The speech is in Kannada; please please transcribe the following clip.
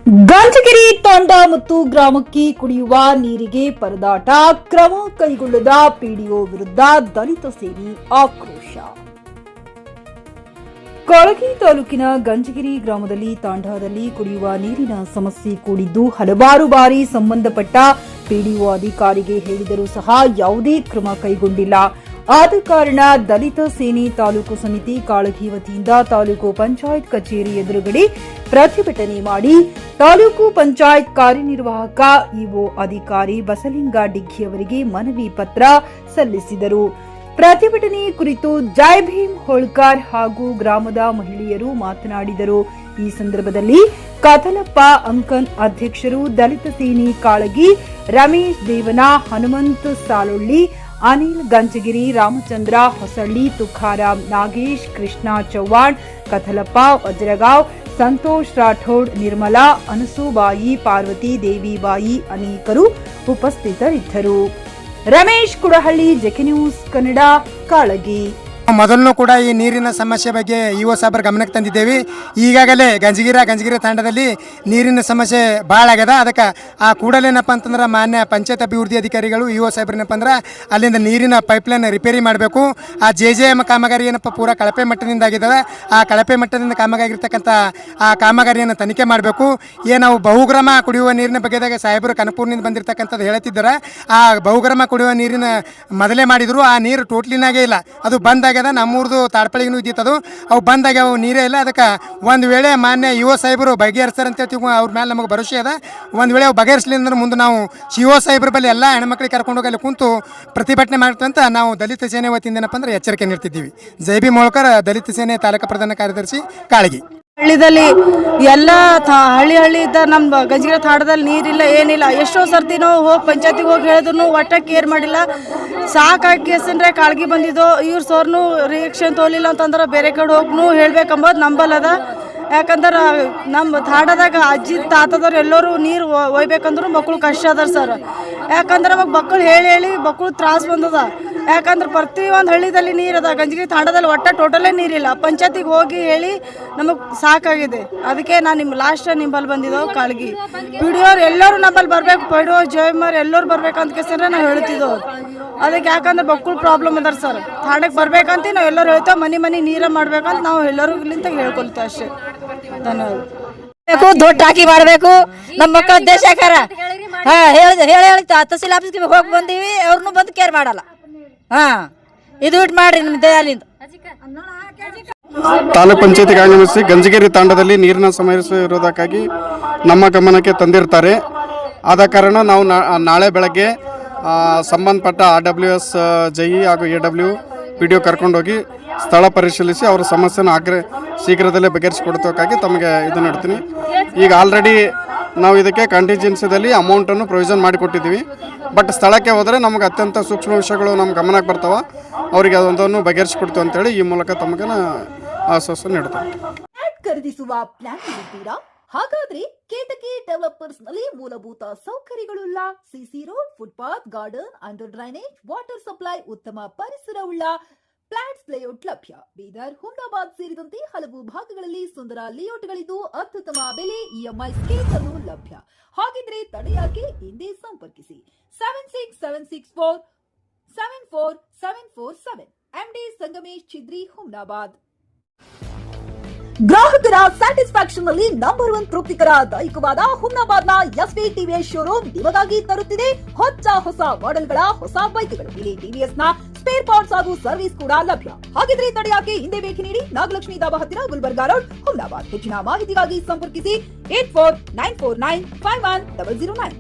ಗಂಜಗಿರಿ ತಾಂಡ ಮತ್ತು ಗ್ರಾಮಕ್ಕೆ ಕುಡಿಯುವ ನೀರಿಗೆ ಪರದಾಟ, ಕ್ರಮ ಕೈಗೊಳ್ಳದ ಪಿಡಿಒ ವಿರುದ್ಧ ದಲಿತ ಸೇನೆ ಆಕ್ರೋಶ. ಕಾಳಗಿ ತಾಲೂಕಿನ ಗಂಜಗಿರಿ ಗ್ರಾಮದಲ್ಲಿ ತಾಂಡಾದಲ್ಲಿ ಕುಡಿಯುವ ನೀರಿನ ಸಮಸ್ಯೆ ಕೂಡಿದ್ದು ಹಲವಾರು ಬಾರಿ ಸಂಬಂಧಪಟ್ಟ ಪಿಡಿಒ ಅಧಿಕಾರಿಗೆ ಹೇಳಿದರೂ ಸಹ ಯಾವುದೇ ಕ್ರಮ ಕೈಗೊಂಡಿಲ್ಲ. ಆದ ಕಾರಣ ದಲಿತ ಸೇನೆ ತಾಲೂಕು ಸಮಿತಿ ಕಾಳಗಿ ವತಿಯಿಂದ ತಾಲೂಕು ಪಂಚಾಯತ್ ಕಚೇರಿ ಎದುರುಗಡೆ ಪ್ರತಿಭಟನೆ ಮಾಡಿ ತಾಲೂಕು ಪಂಚಾಯತ್ ಕಾರ್ಯನಿರ್ವಾಹಕ ಇಒ ಅಧಿಕಾರಿ ಬಸಲಿಂಗ ಡಿಗ್ಗಿ ಅವರಿಗೆ ಮನವಿ ಪತ್ರ ಸಲ್ಲಿಸಿದರು. ಪ್ರತಿಭಟನೆ ಕುರಿತು ಜೈ ಭೀಮ್ ಹೋಳ್ಕರ್ ಹಾಗೂ ಗ್ರಾಮದ ಮಹಿಳೆಯರು ಮಾತನಾಡಿದರು. ಈ ಸಂದರ್ಭದಲ್ಲಿ ಕಥಲಪ್ಪ ಅಂಕನ್ ಅಧ್ಯಕ್ಷರು, ದಲಿತ ಸೇನೆ ಕಾಳಗಿ ರಮೇಶ್ ದೇವನ, ಹನುಮಂತ ಸಾಲೊಳ್ಳಿ, ಅನಿಲ್ ಗಂಜಗಿರಿ, ರಾಮಚಂದ್ರ ಹೊಸಳ್ಳಿ, ತುಕಾರಾಮ್ ನಾಗೇಶ್, ಕೃಷ್ಣ ಚವ್ಹಾಣ್, ಕಥಲಪ್ಪ ವಜ್ರಗಾಂವ್, ಸಂತೋಷ್ ರಾಠೋಡ್, ನಿರ್ಮಲಾ, ಅನಸೂಬಾಯಿ, ಪಾರ್ವತಿ ದೇವಿಬಾಯಿ ಅನೇಕರು ಉಪಸ್ಥಿತರಿದ್ದರು. Ramesh Kudahalli, JK news Kannada, Kalagi. ಮೊದಲು ಕೂಡ ಈ ನೀರಿನ ಸಮಸ್ಯೆ ಬಗ್ಗೆ ಇಒ ಸಾಹೇಬರ ಗಮನಕ್ಕೆ ತಂದಿದ್ದೇವೆ. ಈಗಾಗಲೇ ಗಂಜಗಿರಿ ತಾಂಡದಲ್ಲಿ ನೀರಿನ ಸಮಸ್ಯೆ ಭಾಳ ಆಗ್ಯದ. ಅದಕ್ಕೆ ಆ ಕೂಡಲೇನಪ್ಪ ಅಂತಂದ್ರೆ ಮಾನ್ಯ ಪಂಚಾಯತ್ ಅಭಿವೃದ್ಧಿ ಅಧಿಕಾರಿಗಳು ಇಒ ಸಾಹೇಬ್ರನಪ್ಪ ಅಂದ್ರೆ ಅಲ್ಲಿಂದ ನೀರಿನ ಪೈಪ್ಲೈನ್ ರಿಪೇರಿ ಮಾಡಬೇಕು. ಆ JJM ಕಾಮಗಾರಿ ಏನಪ್ಪ ಪೂರಾ ಕಳಪೆ ಮಟ್ಟದಿಂದ ಆಗಿದ್ದಾವೆ. ಆ ಕಳಪೆ ಮಟ್ಟದಿಂದ ಕಾಮಗಾರಿರ್ತಕ್ಕಂಥ ಆ ಕಾಮಗಾರಿಯನ್ನು ತನಿಖೆ ಮಾಡಬೇಕು. ನಾವು ಬಹುಗ್ರಾಮ ಕುಡಿಯುವ ನೀರಿನ ಬಗ್ಗೆದಾಗ ಸಾಹೇಬರು ಕನಪೂರ್ನಿಂದ ಬಂದಿರತಕ್ಕಂಥದ್ದು ಹೇಳ್ತಿದ್ದಾರೆ. ಆ ಬಹುಗ್ರಾಮ ಕುಡಿಯುವ ನೀರಿನ ಮೊದಲೇ ಮಾಡಿದ್ರು, ಆ ನೀರು ಟೋಟ್ಲಿನಾಗೇ ಇಲ್ಲ, ಅದು ಬಂದಾಗ್ಯದ. ನಮ್ಮೂರ್ದು ತಾಡ್ಪಳಿಗೂ ಇದ್ದಿತ್ತದು, ಅವು ಬಂದಾಗ್ಯಾವ, ನೀರೇ ಇಲ್ಲ. ಅದಕ್ಕೆ ಒಂದು ವೇಳೆ ಮಾನ್ಯ ಇಒ ಸಾಹೇಬರು ಬಗೆಹರಿಸ್ತಾರೆ ಅಂತ ಹೇಳ್ತೀವಿ. ಅವ್ರ ಮೇಲೆ ನಮಗೆ ಭರೋಸೆ ಅದ. ಒಂದು ವೇಳೆ ಅವು ಬಗೆಹರಿಸಲಿ ಅಂದ್ರೆ ಮುಂದೆ ನಾವು ಇಒ ಸಾಹೇಬ್ರ ಬಳಿ ಎಲ್ಲ ಹೆಣ್ಮಕ್ಳಿಗೆ ಕರ್ಕೊಂಡೋಗಿ ಅಲ್ಲಿ ಕುಂತು ಪ್ರತಿಭಟನೆ ಮಾಡ್ತೀವಿ ಅಂತ ನಾವು ದಲಿತ ಸೇನೆ ವತಿಯಿಂದ ಏನಪ್ಪ ಅಂದ್ರೆ ಎಚ್ಚರಿಕೆ ನೀಡ್ತಿದ್ದೀವಿ. ಜೈ ಭೀಮ್ ಹೋಳ್ಕರ್, ದಲಿತ ಸೇನೆ ತಾಲೂಕು ಪ್ರಧಾನ ಕಾರ್ಯದರ್ಶಿ, ಕಾಳಗಿ. ಹಳ್ಳಿದಲ್ಲಿ ಎಲ್ಲ ಹಳ್ಳಿ ಇದ್ದ ನಮ್ಮ ಗಂಜಗಿರಿ ತಾಂಡದಲ್ಲಿ ನೀರಿಲ್ಲ, ಏನಿಲ್ಲ. ಎಷ್ಟೋ ಸರ್ತಿ ನಾವು ಹೋಗಿ ಪಂಚಾಯತಿಗೆ ಹೋಗಿ ಹೇಳಿದ್ರು ಒಟ್ಟ ಕೇರ್ ಮಾಡಿಲ್ಲ. ಸಾಕಾಗಿ ಕೇಸಂದ್ರೆ ಕಾಳಗಿ ಬಂದಿದ್ದು, ಇವ್ರು ಸೋರ್ನು ರಿಯಾಕ್ಷನ್ ತೋಲಿಲ್ಲ ಅಂತಂದ್ರೆ ಬೇರೆ ಕಡೆ ಹೋಗ್ನು ಹೇಳ್ಬೇಕಂಬೋದು ನಂಬಲ್ಲದ. ಯಾಕಂದ್ರೆ ನಮ್ಮ ತಾಂಡದಾಗ ಅಜ್ಜಿ ತಾತದವ್ರು ಎಲ್ಲರೂ ನೀರು ಒಯ್ಬೇಕಂದ್ರು ಮಕ್ಕಳು ಕಷ್ಟ ಅದಾರ ಸರ್. ಯಾಕಂದ್ರೆ ಅವಾಗ ಮಕ್ಕಳು ಹೇಳಿ ಮಕ್ಕಳು ತ್ರಾಸ ಬಂದದ. ಯಾಕಂದ್ರೆ ಪ್ರತಿ ಒಂದು ಹಳ್ಳಿದಲ್ಲಿ ನೀರದ, ಗಂಜಗಿರಿ ತಾಂಡದಲ್ಲಿ ಒಟ್ಟ ಟೋಟಲೇ ನೀರಿಲ್ಲ. ಪಂಚಾಯತಿಗೆ ಹೋಗಿ ಹೇಳಿ ನಮಗೆ ಸಾಕಾಗಿದೆ. ಅದಕ್ಕೆ ನಾನು ನಿಮ್ಮಲ್ಲಿ ಬಂದಿದ್ದೆವು ಕಾಳಗಿ. ಪಿಡಿಒ ಎಲ್ಲರೂ ನಮ್ಮಲ್ಲಿ ಬರಬೇಕು, ಪಿಡಿಒ ಜಯಮ್ಮರ್ ಎಲ್ಲರೂ ಬರ್ಬೇಕಂತ ಕೇಸಂದ್ರೆ ನಾವು ಹೇಳ್ತಿದ್ದೆವು. ಅದಕ್ಕೆ ಯಾಕಂದ್ರೆ ಮಕ್ಕಳು ಪ್ರಾಬ್ಲಮ್ ಅದಾರ ಸರ್. ತಾಂಡಕ್ಕೆ ಬರ್ಬೇಕಂತ ನಾವು ಎಲ್ಲರೂ ಹೇಳ್ತೇವೆ. ಮನೆ ನೀರ ಮಾಡ್ಬೇಕಂತ ನಾವು ಎಲ್ಲರೂ ಇಲ್ಲಿಂದ ಹೇಳ್ಕೊಳ್ತೇವೆ ಅಷ್ಟೇ. ಧನ್ಯವಾದ. ದೊಡ್ಡ ಟಾಕಿ ಮಾಡಬೇಕು. ನಮ್ಮ ಮಕ್ಕಳ ದೇಶ ಹೇಳಿ ತಹಸೀಲ್ ಆಫೀಸ್ಗೆ ಹೋಗಿ ಬಂದೀವಿ, ಅವ್ರನ್ನೂ ಬಂದು ಕೇರ್ ಮಾಡಲ್ಲ. ಇದು ಬಿಟ್ಟು ಮಾಡ್ರಿ ನಿಮ್ಮ ದಯಾಲಿಂದ. ತಾಲೂಕ್ ಪಂಚಾಯತಿಗೆ ಆಗಮಿಸಿ ಗಂಜಗಿರಿ ತಾಂಡದಲ್ಲಿ ನೀರಿನ ಸಮಸ್ಯೆ ಇರೋದಕ್ಕಾಗಿ ನಮ್ಮ ಗಮನಕ್ಕೆ ತಂದಿರ್ತಾರೆ. ಆದ ಕಾರಣ ನಾವು ನಾಳೆ ಬೆಳಗ್ಗೆ ಸಂಬಂಧಪಟ್ಟ RWS JE ಹಾಗೂ AW PDO ಕರ್ಕೊಂಡೋಗಿ ಸ್ಥಳ ಪರಿಶೀಲಿಸಿ ಅವರ ಸಮಸ್ಯೆನ ಶೀಘ್ರದಲ್ಲೇ ಬಗೆಹರಿಸಿಕೊಡ್ತಕ್ಕಾಗಿ ತಮಗೆ ಇದು ನೀಡ್ತೀನಿ. ಈಗ ಆಲ್ರೆಡಿ ನಾವು ಇದಕ್ಕೆ ಕಂಟಿಜೆನ್ಸಿದಲ್ಲಿ ಅಮೌಂಟನ್ನು ಪ್ರೊವಿಷನ್ ಮಾಡಿಕೊಟ್ಟಿದ್ದೀವಿ. ಬಟ್ ಸ್ಥಳಕ್ಕೆ ಹೋದರೆ ನಮಗೆ ಅತ್ಯಂತ ಸೂಕ್ಷ್ಮ ವಿಷಯಗಳು ನಮ್ಮ ಗಮನಕ್ಕೆ ಬರ್ತಾವೆ. ಅವರಿಗೆ ಅದೊಂದನ್ನು ಬಗೆಹರಿಸಿಕೊಡ್ತೀವಿ ಅಂತೇಳಿ ಈ ಮೂಲಕ ತಮಗೆ ಆಶ್ವಾಸನೆ ನೀಡ್ತೇವೆ. ಖರೀದಿಸುವ ಪ್ಲಾನ್ ಇದ್ದೀರಾ? ಹಾಗಾದ್ರೆ ಕೇತಕಿ ಡೆವಲಪರ್ಸ್ ನಲ್ಲಿ ಮೂಲಭೂತ ಸೌಕರ್ಯಗಳುಳ್ಳ CC road, footpath, garden, under drainage, water supply, ಉತ್ತಮ ಪರಿಸರವುಳ್ಳ ಫ್ಲಾಟ್ಸ್ ಲೇಔಟ್ ಲಭ್ಯ. ಬೀದರ್, ಹುಮ್ನಾಬಾದ್ ಸೇರಿದಂತೆ ಹಲವು ಭಾಗಗಳಲ್ಲಿ ಸುಂದರ ಲೇಔಟ್ಗಳಿದ್ದು ಅತ್ಯುತ್ತಮ ಬೆಲೆ, EMI ಸ್ಕೀಮ್ಸ್ ಅನ್ನು ಲಭ್ಯ. ಹಾಗಿದ್ರೆ ತಡೆಯಾಕೆ? ಹಿಂದೆ ಸಂಪರ್ಕಿಸಿ 7676474747 MD ಸಂಗಮೇಶ್ ಚಿದ್ರಿ, ಹುಮ್ನಾಬಾದ್. ಗ್ರಾಹಕರ ಸ್ಯಾಟಿಸ್ಫ್ಯಾಕ್ಷನ್ ನಲ್ಲಿ ನಂಬರ್ 1 ತೃಪ್ತಿಕರದಾಯಕವಾದ ಹುಮ್ನಾಬಾದ್ನ SV TVS ಶೋರೂಮ್ ನಿಮಗಾಗಿ ತರುತ್ತಿದೆ ಹೊಸ ಮಾಡೆಲ್ಗಳ ಹೊಸ ಬೈಕ್ಗಳು. ಇಲ್ಲಿ TVS ನ ಸ್ಪೇರ್ ಪಾರ್ಟ್ಸ್ ಹಾಗೂ ಸರ್ವಿಸ್ ಕೂಡ ಲಭ್ಯ. ಹಾಗಿದ್ರೆ ತಡೆಯಾಕೆ? ಹಿಂದೆ ಭೇಟಿ ನೀಡಿ, ನಾಗಲಕ್ಷ್ಮಿ ದಾಬಾ ಹತ್ತಿರ, ಗುಲ್ಬರ್ಗಾ ರೋಡ್, ಹುಮ್ನಾಬಾದ್. ಹೆಚ್ಚಿನ ಮಾಹಿತಿಗಾಗಿ ಸಂಪರ್ಕಿಸಿ 8494951009.